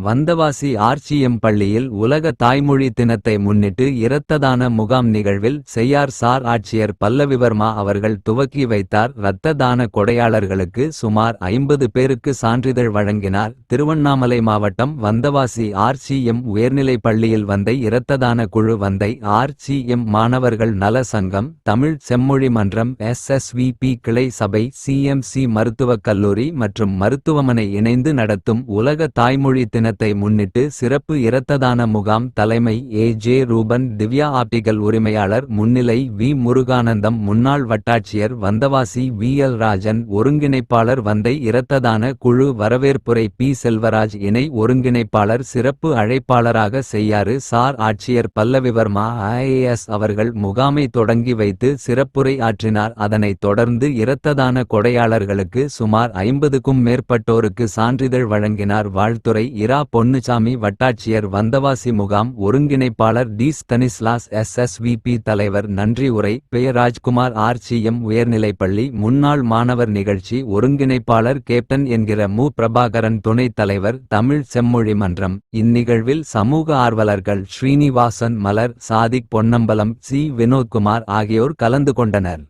வந்தவாசி ஆர்ச்சிஎம் பள்ளியில் உலக தாய்மொழி தினத்தை முன்னிட்டு இரத்ததான முகாம் நிகழ்வில் செய்யார் சார் ஆட்சியர் பல்லவிவர்மா அவர்கள் துவக்கி வைத்தார். இரத்த தான கொடையாளர்களுக்கு சுமார் 50 பேருக்கு சான்றிதழ் வழங்கினார். திருவண்ணாமலை மாவட்டம் வந்தவாசி ஆர்ச்சிஎம் உயர்நிலைப் பள்ளியில் வந்தை இரத்ததான குழு வந்தை ஆர்ச்சிஎம் மாணவர்கள் நல சங்கம், தமிழ் செம்மொழி மன்றம், SSVP கிளை சபை, CMC மருத்துவக் கல்லூரி மற்றும் மருத்துவமனை இணைந்து நடத்தும் உலக தாய்மொழி தினத்தை முன்னிட்டு சிறப்பு இரத்ததான முகாம். தலைமை AJ ரூபன், திவ்யா ஆப்டிகல் உரிமையாளர் முன்னிலை V முருகானந்தம், முன்னாள் வட்டாட்சியர் வந்தவாசி VL ராஜன், ஒருங்கிணைப்பாளர் வந்தை இரத்ததான குழு வரவேற்புரை P செல்வராஜ், இணை ஒருங்கிணைப்பாளர் சிறப்பு அழைப்பாளராக செய்யாறு சார் ஆட்சியர் பல்லவிவர்மா IAS அவர்கள் முகாமை தொடங்கி வைத்து சிறப்புரை ஆற்றினார். அதனைத் தொடர்ந்து இரத்ததான கொடையாளர்களுக்கு சுமார் 50க்கும் மேற்பட்டோருக்கு சான்றிதழ் வழங்கினார். வாழ்த்துரை இரா பொன்னுசாமி, வட்டாட்சியர் வந்தவாசி முகாம் ஒருங்கிணைப்பாளர் D ஸ்தனிஸ்லாஸ், SSVP தலைவர் நன்றி உரை ராஜ்குமார், ஆர்ச்சிஎம் உயர்நிலைப்பள்ளி முன்னாள் மாணவர் நிகழ்ச்சி ஒருங்கிணைப்பாளர் கேப்டன் என்கிற மு பிரபாகரன், துணைத் தலைவர் தமிழ் செம்மொழி மன்றம். இந்நிகழ்வில் சமூக ஆர்வலர்கள் ஸ்ரீனிவாசன், மலர், சாதிக், பொன்னம்பலம், C வினோத்குமார் ஆகியோர் கலந்து கொண்டனர்.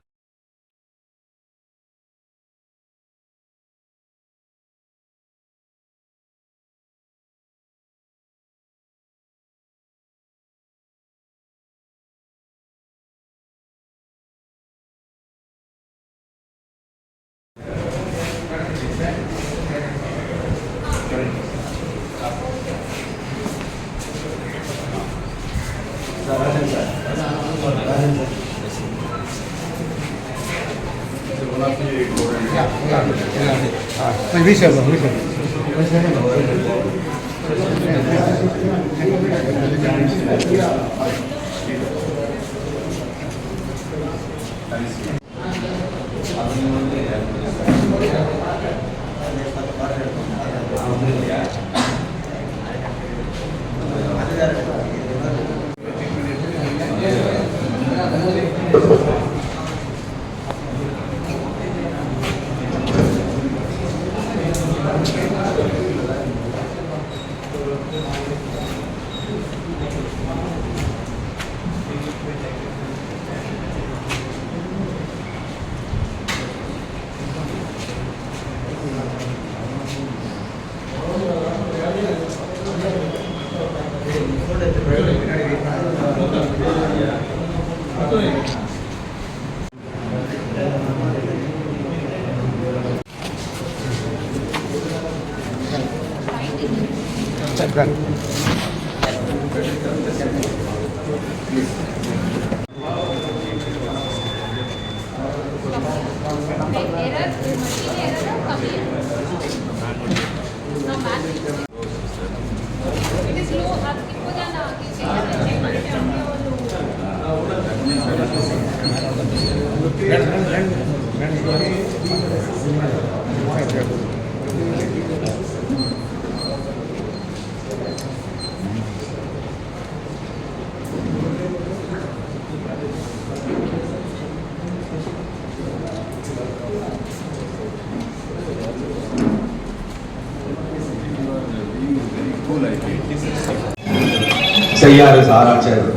செய்யாறு சாராட்சியர்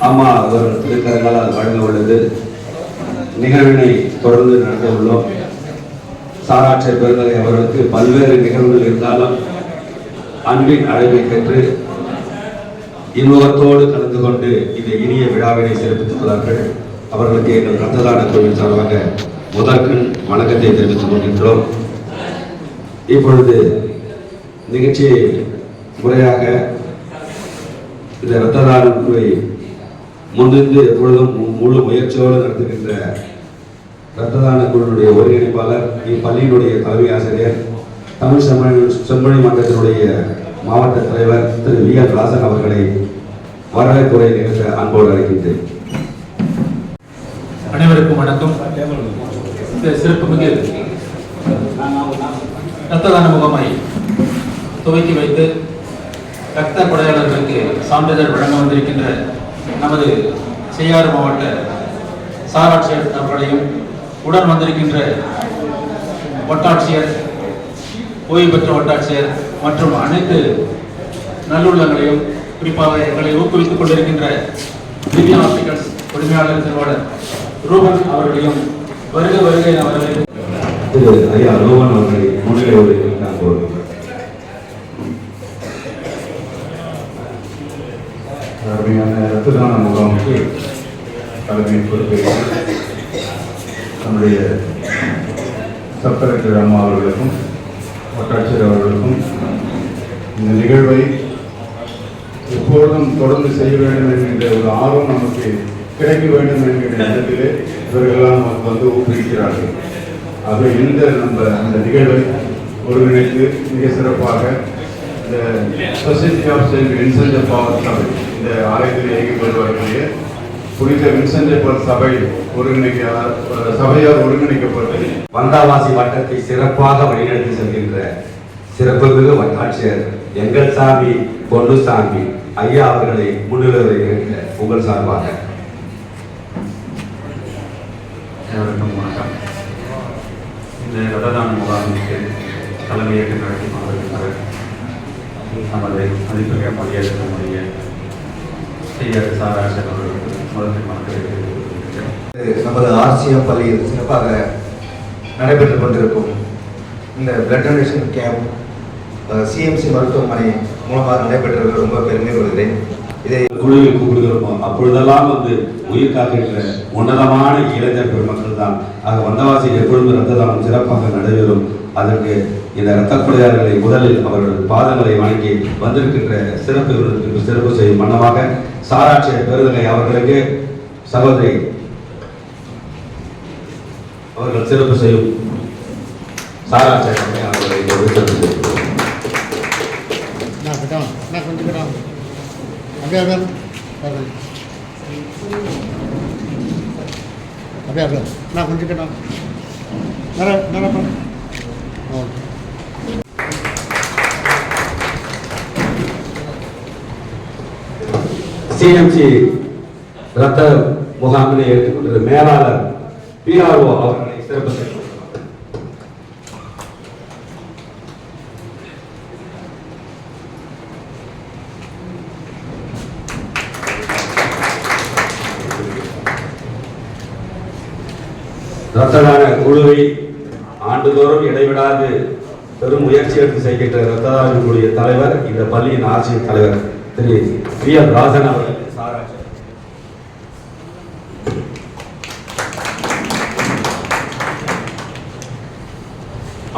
அம்மா அவர்கள் திருக்கரங்களால் வழங்க உள்ளது. நிகழ்வினை தொடர்ந்து நடத்த உள்ளோம். சாராட்சியர் பெருந்தகை அவர்களுக்கு பல்வேறு நிகழ்வுகள் இருந்தாலும் அன்பின் அழைப்பை பெற்று இன்முகத்தோடு கலந்து கொண்டு இந்த இனிய விழாவினை சிறப்பித்துள்ளார்கள். அவர்களுக்கு எங்கள் இரத்ததான கோவில் சார்பாக முதற்கண் வணக்கத்தை தெரிவித்துக் கொள்கின்றோம். இப்பொழுது நிகழ்ச்சியை முறையாக இந்த இரத்ததானத்தை முன்னின்று எப்பொழுதும் முழு முயற்சியோடு நடத்துகின்ற இரத்ததான குழுவினுடைய ஒருங்கிணைப்பாளர், இப்பள்ளியினுடைய தலைமை ஆசிரியர், தமிழ் செம்மொழி மன்றத்தினுடைய மாவட்ட தலைவர் திரு VL ராஜன் அவர்களை வரவேற்புரை நிகழ்த்த அன்போடு அழைக்கின்றேன். அனைவருக்கும் வணக்கம். இந்த சிறப்புமிகு இரத்ததான முகாமை துவக்கி வைத்து இரத்த கொடையாளர்களுக்கு சான்றிதழ் வழங்க வந்திருக்கின்ற நமது செய்யாறு மாவட்ட சாராட்சியர் அவர்களையும், உடன் வந்திருக்கின்ற வட்டாட்சியர் ஓய்வு பெற்ற வட்டாட்சியர் மற்றும் அனைத்து நல்லுள்ளங்களையும், குறிப்பாக எங்களை ஊக்குவித்துக் கொண்டிருக்கின்ற திவ்யா ஆப்டிகல்ஸ் உரிமையாளர் திருவாளர் ரூபன் அவர்களையும் வருக வருகை அவர்களை திரு ஐயா ரூபன் அவர்களை முன்னிலை உரையில் நான் கோருகிறேன். அருமையான இரத்த தான முகாமுக்கு தலைமை பொறுப்பேற்று நம்முடைய சப் கலெக்டர் அம்மா அவர்களுக்கும் வட்டாட்சியர் அவர்களுக்கும் இந்த நிகழ்வை எப்பொழுதும் தொடர்ந்து செய்ய வேண்டும் என்கின்ற ஒரு ஆர்வம் நமக்கு கிடைக்க வேண்டும் என்கிற இடத்திலே இவர்களெல்லாம் நமக்கு வந்து ஊக்குவிக்கிறார்கள். ஆக அந்த நிகழ்வை ஒருங்கிணைத்து மிக சிறப்பாக இந்த சொசைட்டி ஆஃப் செயின்ட் வின்சென்ட் பால் சபை, இந்த ஆலயத்தில் இயங்கப்பட்டு வரக்கூடிய புனித வின்சென்ட் பால் சபை சபையால் ஒருங்கிணைக்கப்பட்டு வந்தாவாசி வட்டத்தை சிறப்பாக வழிநடத்தி செல்கின்ற சிறப்புமிகு வட்டாட்சியர் எங்கள் சாமி பொன்னுசாமி ஐயா அவர்களை முன்னிலை வைக்கின்ற உங்கள் சார்பாக வணக்கம். இந்த ரத்ததான முகாமிற்கு தலைமையேற்று நடத்தி கொண்டிருக்கின்ற நமது மதிப்புமிக்க மரியாதை நம்முடைய செய்யார் சாராட்சியர் அவர்களுக்கு முதல் மக்களுக்கு நமது ஆர்சிஎம் பள்ளியில் சிறப்பாக நடைபெற்றுக் கொண்டிருக்கும் இந்த பிளட் டொனேஷன் கேம்ப் சிஎம்சி மருத்துவமனை மூலமாக நடைபெற்றது ரொம்ப பெருமை கொள்கிறேன். இதை குழுவில் கூப்பிடுகிறோமோ அப்பொழுதெல்லாம் வந்து உயிர் காக்கின்ற உன்னதமான இளைஞர் பெருமக்கள் தான். ஆக வந்தவாசி எப்பொழுதும் இரத்த தானம் சிறப்பாக நடைபெறும். அதற்கு இந்த இரத்த கொடையாளர்களை முதலில் அவர்கள் பாதங்களை வணங்கி வந்திருக்கின்ற சிறப்பு விருதுக்கு சிறப்பு செய்யும் வண்ணமாக சாராட்சியர் பெருதலை அவர்களுக்கு சகோதரி அவர்கள் சிறப்பு செய்யும் சாராட்சியர் அவர்களை சிறப்பு செய்யும். சிஎம்சி ரத்த முகாமினை ஏற்றுக்கொண்ட மேலாளர் PRO அவர்களை சிறப்பு செய்யும். இரத்ததான குழுவை ஆண்டுதோறும் இடைவிடாது பெரும் முயற்சி எடுத்து செய்கின்ற இரத்ததான குழுவிய தலைவர், இந்த பள்ளியின் ஆட்சியின் தலைவர் திரு PM ராஜன் அவர்கள்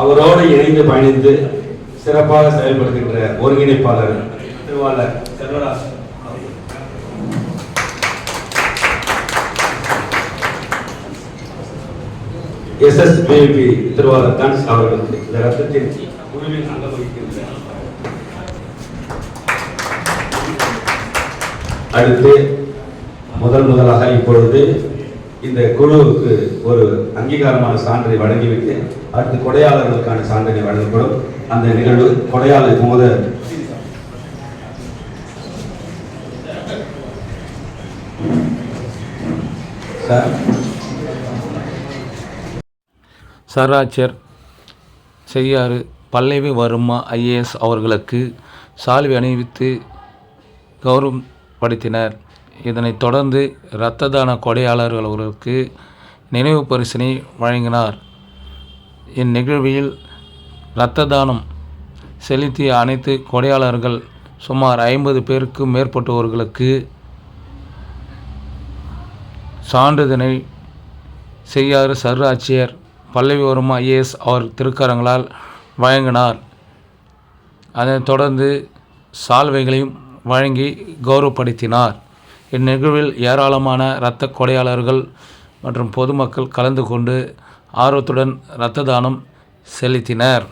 அவரோடு இணைந்து பயணித்து சிறப்பாக செயல்படுகின்ற ஒருங்கிணைப்பாளர் திருவாளர் செல்வராஜ் SSBP திருவாளர் தன்ஸ் அவர்களுக்கு இந்த ரத்தத்தின் குழுவில் அங்கம் வகிக்கின்றனர். அடுத்து முதலாக இப்பொழுது இந்த குழுவுக்கு ஒரு அங்கீகாரமான சான்றை வழங்கிவிட்டு அடுத்து கொடையாளர்களுக்கான சான்றினை வழங்கப்படும். அந்த நிகழ்வு கொடையாளர் சாராட்சியர் செய்யாறு பல்லவி வர்மா IAS அவர்களுக்கு சால்வை அணிவித்து கௌரவப்படுத்தினர். இதனைத் தொடர்ந்து இரத்த தான கொடையாளர்கள் அவர்களுக்கு நினைவு பரிசினை வழங்கினார். இந்நிகழ்வில் இரத்த தானம் செலுத்திய அனைத்து கொடையாளர்கள் சுமார் 50 பேருக்கு மேற்பட்டவர்களுக்கு சான்றிதழை செய்யாறு சர்ராட்சியர் பல்லவி வர்மா IAS அவர் திருக்கரங்களால் வழங்கினார். அதனைத் தொடர்ந்து சால்வைகளையும் வழங்கி கௌரவப்படுத்தினார். இந்நிகழ்வில் ஏராளமான இரத்த கொடையாளர்கள் மற்றும் பொதுமக்கள் கலந்து கொண்டு ஆர்வத்துடன் இரத்த தானம் செலுத்தினர்.